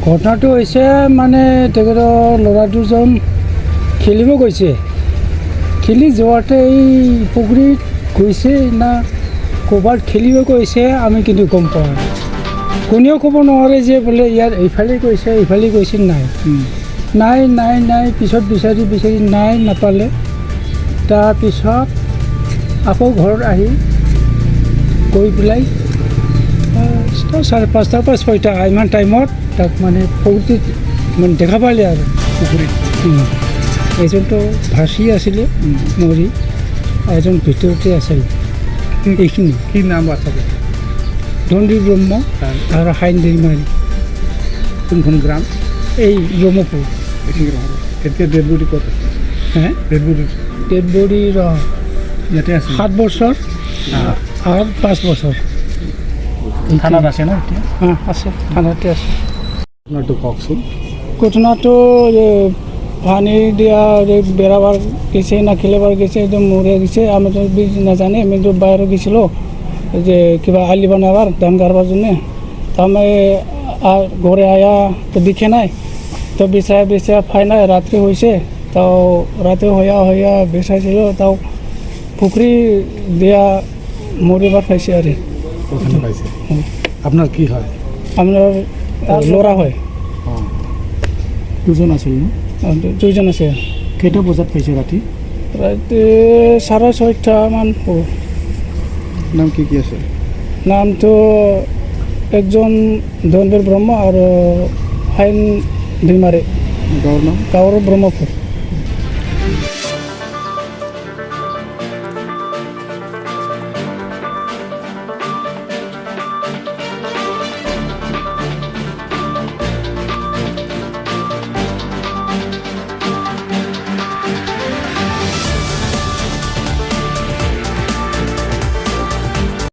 ঘটনাটো হৈছে মানে তেখেতৰ ল'ৰা দুজন খেলিব গৈছে, খেলি যোৱাতে এই পুখুৰীত গৈছে না ক'ৰবাত খেলিব গৈছে আমি কিন্তু গম পোৱা নাই। কোনেও ক'ব নোৱাৰে যে বোলে ইয়াৰ এইফালে গৈছে নাই নাই নাই নাই পিছত বিচাৰি নাই নাপালে। তাৰপিছত আকৌ ঘৰত আহি গৈ পেলাই 5:30 বা 6টা ইমান টাইমত তাক মানে পুখুৰীত মানে দেখা পালে আৰু পুখুৰীত এজনতো ভাচি আছিলে মৰি, এজন ভিতৰতে আছিল। এইখিনি কি নাম আছে? ধনদীপ ব্ৰহ্ম আৰু হাইন दैमारी। কোনখন গ্ৰাম? এই ব্ৰহ্মপুৰ। এতিয়া ডেড বডি ক'ত আছে? ডেড বডিৰ ইয়াতে আছে। 7 বছৰ আৰু 5 বছৰ থানাত আছে ন এতিয়া? আছে, থানাতে আছে। আপোনাৰটো কওকচোন। ঘটনাটো পানী দিয়া বেৰাবাৰ গেছে না খেলিবাৰ গেছে, একদম মরে গেছে। আমি তো নাজানে, আমি তো বাইরে গেছিলো যে কিবা আলি বানাবার ধান গাড়বার জন্যে। তো আমি ঘরে আয়া তো দেখে নাই, তো বেচা পাই নাই, রাত্রে হয়েছে। তাও রাতে হইয়া বেচাইছিল, তাও পুকুরি দিয়া মরিবার পাইছে আর ওখানে পাইছে। আপনার কি হয়? আপনার লড়া হয়। দুজন আছিল ন? দুইজন আছে। কেইটা বজাত পাইছে ৰাতি? রাতে 6:30 মান হ'ব। নাম কি আছে? নামটো একজন ধনবীৰ ব্ৰহ্ম আৰু হাইন दैमारी। গাঁৱৰ নাম? গাঁৱৰ ব্ৰহ্মপুৰ।